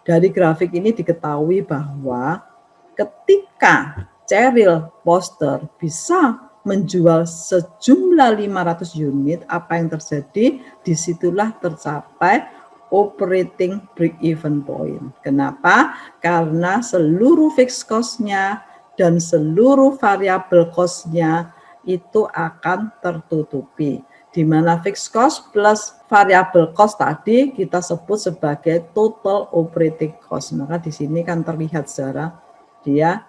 Dari grafik ini diketahui bahwa ketika Cheryl Poster bisa menjual sejumlah 500 unit, apa yang terjadi? Disitulah tercapai operating break-even point. Kenapa? Karena seluruh fixed cost-nya dan seluruh variable cost-nya itu akan tertutupi, di mana fixed cost plus variable cost tadi kita sebut sebagai total operating cost. Maka di sini kan terlihat secara dia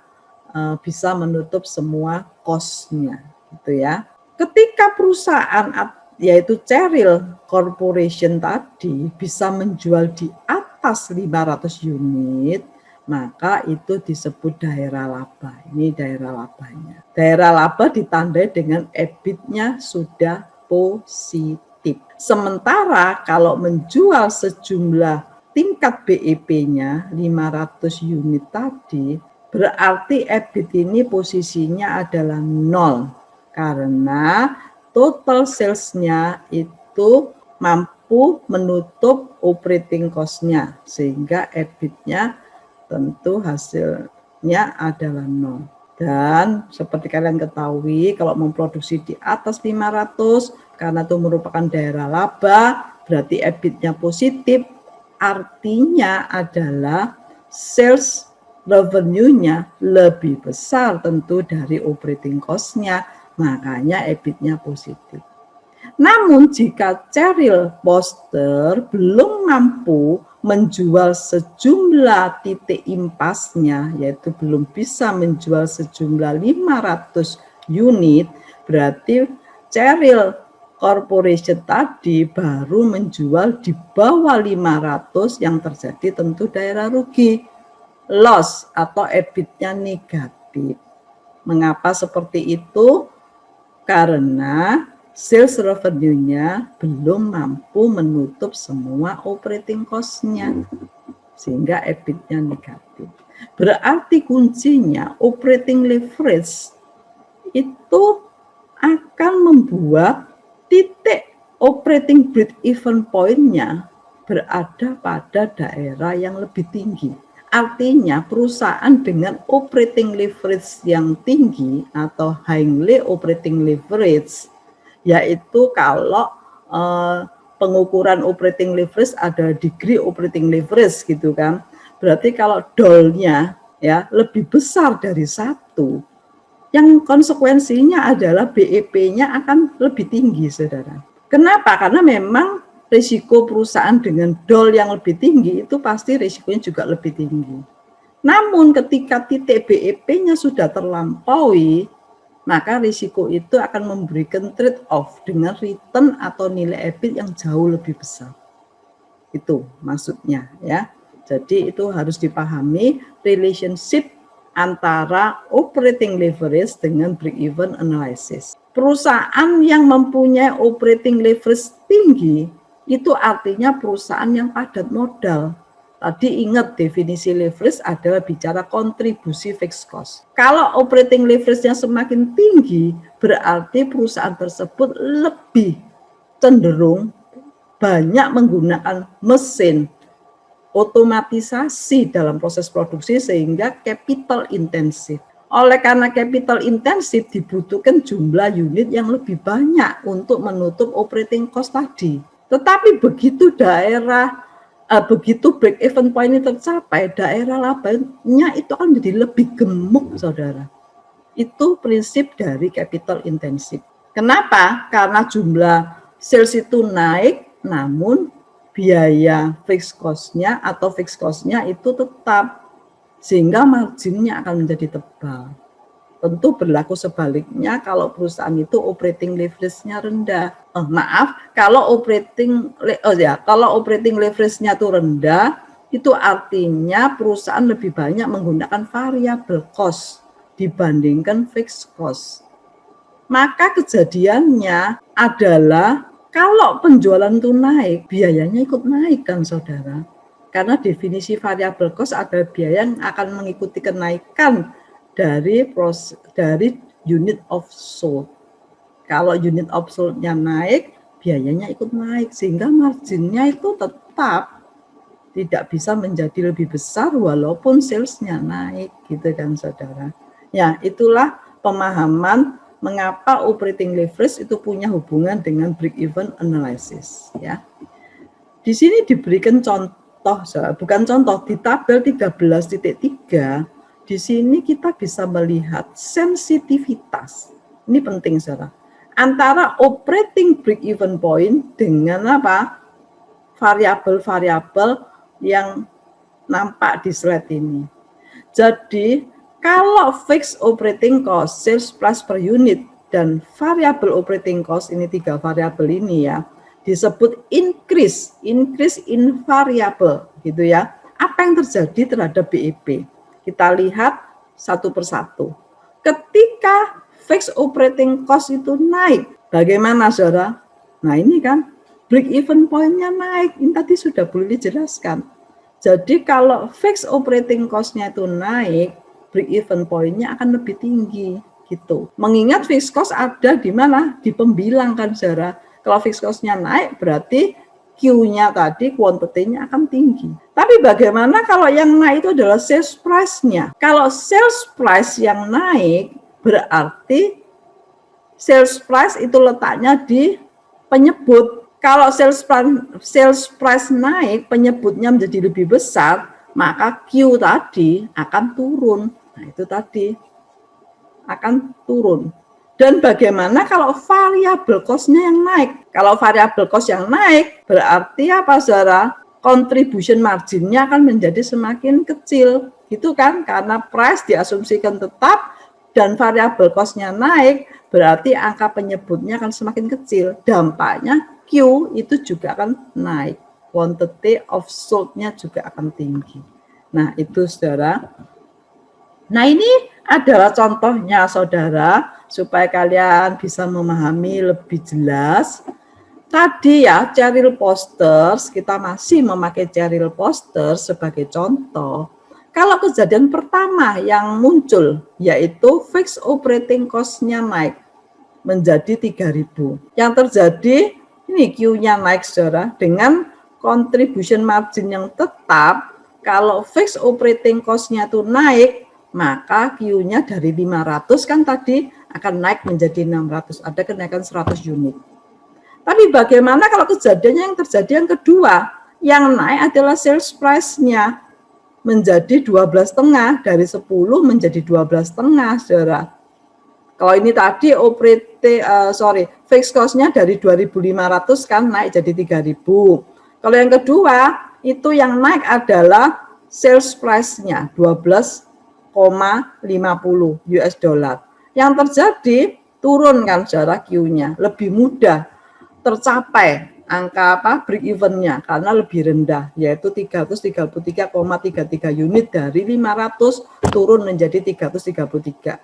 bisa menutup semua cost-nya, gitu ya. Ketika perusahaan yaitu Cheryl Corporation tadi bisa menjual di atas 500 unit, maka itu disebut daerah laba. Ini daerah labanya. Daerah laba ditandai dengan EBIT-nya sudah positif. Sementara kalau menjual sejumlah tingkat BEP-nya 500 unit tadi, berarti EBIT ini posisinya adalah 0 karena total sales-nya itu mampu menutup operating cost-nya, sehingga EBIT-nya tentu hasilnya adalah 0. Dan seperti kalian ketahui, kalau memproduksi di atas 500, karena itu merupakan daerah laba, berarti EBIT-nya positif, artinya adalah sales revenue-nya lebih besar tentu dari operating cost-nya, makanya EBIT-nya positif. Namun jika Cheryl Poster belum mampu menjual sejumlah titik impasnya, yaitu belum bisa menjual sejumlah 500 unit, berarti Cheryl Corporation tadi baru menjual di bawah 500, yang terjadi tentu daerah rugi, loss atau EBIT-nya negatif. Mengapa seperti itu? Karena sales revenue-nya belum mampu menutup semua operating cost-nya, sehingga EBIT-nya negatif. Berarti kuncinya operating leverage itu akan membuat titik operating break-even point-nya berada pada daerah yang lebih tinggi. Artinya perusahaan dengan operating leverage yang tinggi atau highly operating leverage, yaitu kalau pengukuran operating leverage ada degree operating leverage gitu kan. Berarti kalau dollar-nya ya lebih besar dari 1, yang konsekuensinya adalah BEP-nya akan lebih tinggi, saudara. Kenapa? Karena memang risiko perusahaan dengan DOL yang lebih tinggi itu pasti risikonya juga lebih tinggi. Namun ketika titik BEP-nya sudah terlampaui, maka risiko itu akan memberikan trade-off dengan return atau nilai EBIT yang jauh lebih besar. Itu maksudnya ya. Jadi itu harus dipahami relationship antara operating leverage dengan break-even analysis. Perusahaan yang mempunyai operating leverage tinggi itu artinya perusahaan yang padat modal. Tadi ingat definisi leverage adalah bicara kontribusi fixed cost. Kalau operating leverage-nya semakin tinggi, berarti perusahaan tersebut lebih cenderung banyak menggunakan mesin, otomatisasi dalam proses produksi sehingga capital intensif. Oleh karena capital intensif dibutuhkan jumlah unit yang lebih banyak untuk menutup operating cost tadi. Tetapi begitu begitu break even point ini tercapai, daerah labanya itu akan menjadi lebih gemuk, saudara. Itu prinsip dari capital intensif. Kenapa? Karena jumlah sales itu naik, namun biaya fixed cost-nya atau fixed cost-nya itu tetap, sehingga marginnya akan menjadi tebal. Tentu berlaku sebaliknya kalau perusahaan itu operating leverage-nya rendah. Kalau operating leverage-nya itu rendah, itu artinya perusahaan lebih banyak menggunakan variable cost dibandingkan fixed cost. Maka kejadiannya adalah kalau penjualan itu naik, biayanya ikut naik kan, saudara. Karena definisi variable cost adalah biaya yang akan mengikuti kenaikan dari unit of sold. Kalau unit of sold-nya naik, biayanya ikut naik, sehingga marginnya itu tetap tidak bisa menjadi lebih besar walaupun salesnya naik, gitu kan saudara. Ya, itulah pemahaman mengapa operating leverage itu punya hubungan dengan break-even analysis. Ya, di sini diberikan contoh, bukan contoh, di tabel 13.3, di sini kita bisa melihat sensitivitas. Ini penting, saudara. Antara operating break-even point dengan apa? Variabel-variabel yang nampak di slide ini. Jadi, kalau fixed operating cost, sales price per unit, dan variable operating cost, ini 3 variabel ini ya, disebut increase in variable, gitu ya. Apa yang terjadi terhadap BEP? Kita lihat satu persatu. Ketika fixed operating cost itu naik, bagaimana saudara? Nah ini kan, break even point-nya naik, ini tadi sudah boleh dijelaskan. Jadi kalau fixed operating cost-nya itu naik, break even point-nya akan lebih tinggi gitu. Mengingat fixed cost ada di mana? Di pembilang kan saudara. Kalau fixed cost-nya naik berarti Q-nya tadi quantity-nya akan tinggi. Tapi bagaimana kalau yang naik itu adalah sales price-nya? Kalau sales price yang naik berarti sales price itu letaknya di penyebut. Kalau sales price naik, penyebutnya menjadi lebih besar, maka Q tadi akan turun. Nah, itu tadi akan turun. Dan bagaimana kalau variabel cost-nya yang naik? Kalau variabel cost yang naik, berarti apa, saudara? Contribution margin-nya akan menjadi semakin kecil. Gitu kan? Karena price diasumsikan tetap dan variabel cost-nya naik, berarti angka penyebutnya akan semakin kecil. Dampaknya Q itu juga akan naik. Quantity of sold-nya juga akan tinggi. Nah, itu saudara. Nah, ini adalah contohnya saudara, supaya kalian bisa memahami lebih jelas. Tadi ya, Cheryl Posters, kita masih memakai Cheryl Posters sebagai contoh. Kalau kejadian pertama yang muncul, yaitu fixed operating cost-nya naik menjadi 3.000. Yang terjadi, ini Q-nya naik saudara, dengan contribution margin yang tetap, kalau fixed operating cost-nya itu naik, maka Q-nya dari 500 kan tadi akan naik menjadi 600, ada kenaikan 100 unit. Tapi bagaimana kalau kejadiannya yang terjadi yang kedua, yang naik adalah sales price-nya menjadi 12,5, dari 10 menjadi 12,5, saudara. Kalau ini tadi fixed cost-nya dari 2.500 kan naik jadi 3.000. Kalau yang kedua, itu yang naik adalah sales price-nya 12,50 US dollar. Yang terjadi turun kan saudara Q-nya, lebih mudah tercapai angka break even-nya karena lebih rendah, yaitu 333,33 unit dari 500 turun menjadi 333.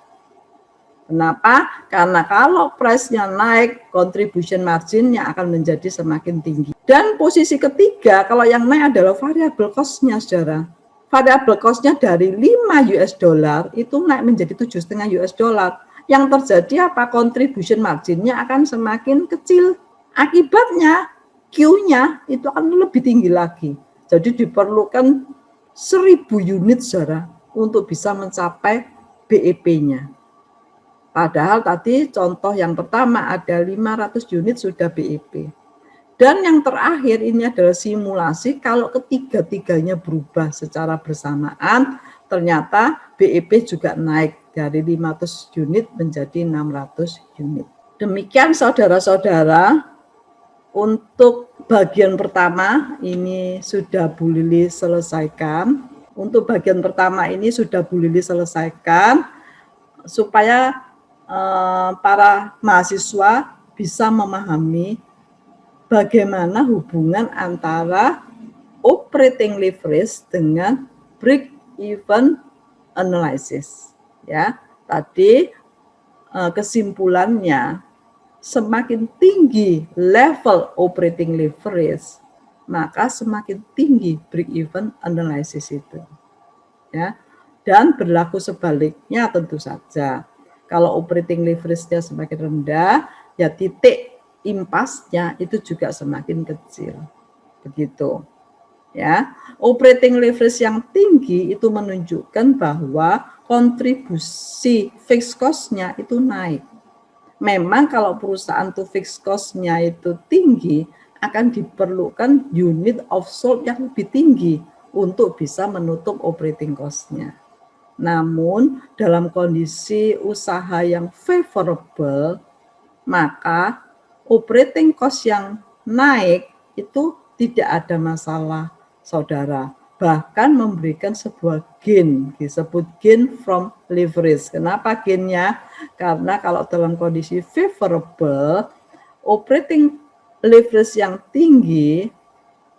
Kenapa? Karena kalau price-nya naik, contribution margin-nya akan menjadi semakin tinggi. Dan posisi ketiga, kalau yang naik adalah variable cost-nya, saudara. Variable cost-nya dari 5 US dollar itu naik menjadi 7,5 US dollar. Yang terjadi apa? Contribution margin-nya akan semakin kecil. Akibatnya Q-nya itu akan lebih tinggi lagi. Jadi diperlukan 1.000 unit, saudara, untuk bisa mencapai BEP-nya. Padahal tadi contoh yang pertama ada 500 unit sudah BEP. Dan yang terakhir ini adalah simulasi kalau ketiga-tiganya berubah secara bersamaan, ternyata BEP juga naik dari 500 unit menjadi 600 unit. Demikian saudara-saudara, untuk bagian pertama ini sudah Bu Lili selesaikan. Untuk bagian pertama ini sudah Bu Lili selesaikan supaya para mahasiswa bisa memahami bagaimana hubungan antara operating leverage dengan break even analysis. Ya, tadi kesimpulannya semakin tinggi level operating leverage, maka semakin tinggi break even analysis itu. Ya, dan berlaku sebaliknya tentu saja. Kalau operating leverage-nya semakin rendah, ya titik impasnya itu juga semakin kecil. Begitu. Ya, operating leverage yang tinggi itu menunjukkan bahwa kontribusi fixed cost-nya itu naik. Memang kalau perusahaan tuh fixed cost-nya itu tinggi, akan diperlukan unit of sold yang lebih tinggi untuk bisa menutup operating cost-nya. Namun dalam kondisi usaha yang favorable, maka operating cost yang naik itu tidak ada masalah, saudara. Bahkan memberikan sebuah gain, disebut gain from leverage. Kenapa gainnya? Karena kalau dalam kondisi favorable, operating leverage yang tinggi,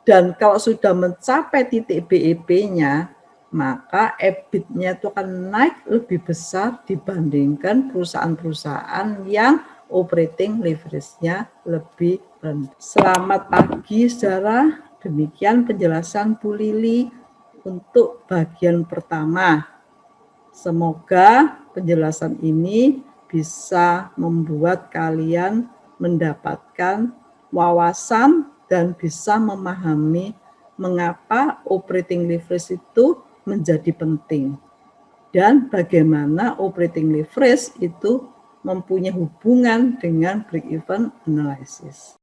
dan kalau sudah mencapai titik BEP-nya, maka EBIT-nya itu akan naik lebih besar dibandingkan perusahaan-perusahaan yang operating leverage-nya lebih rendah. Selamat pagi, saudara. Demikian penjelasan Bu Lili untuk bagian pertama. Semoga penjelasan ini bisa membuat kalian mendapatkan wawasan dan bisa memahami mengapa operating leverage itu menjadi penting dan bagaimana operating leverage itu mempunyai hubungan dengan break-even analysis.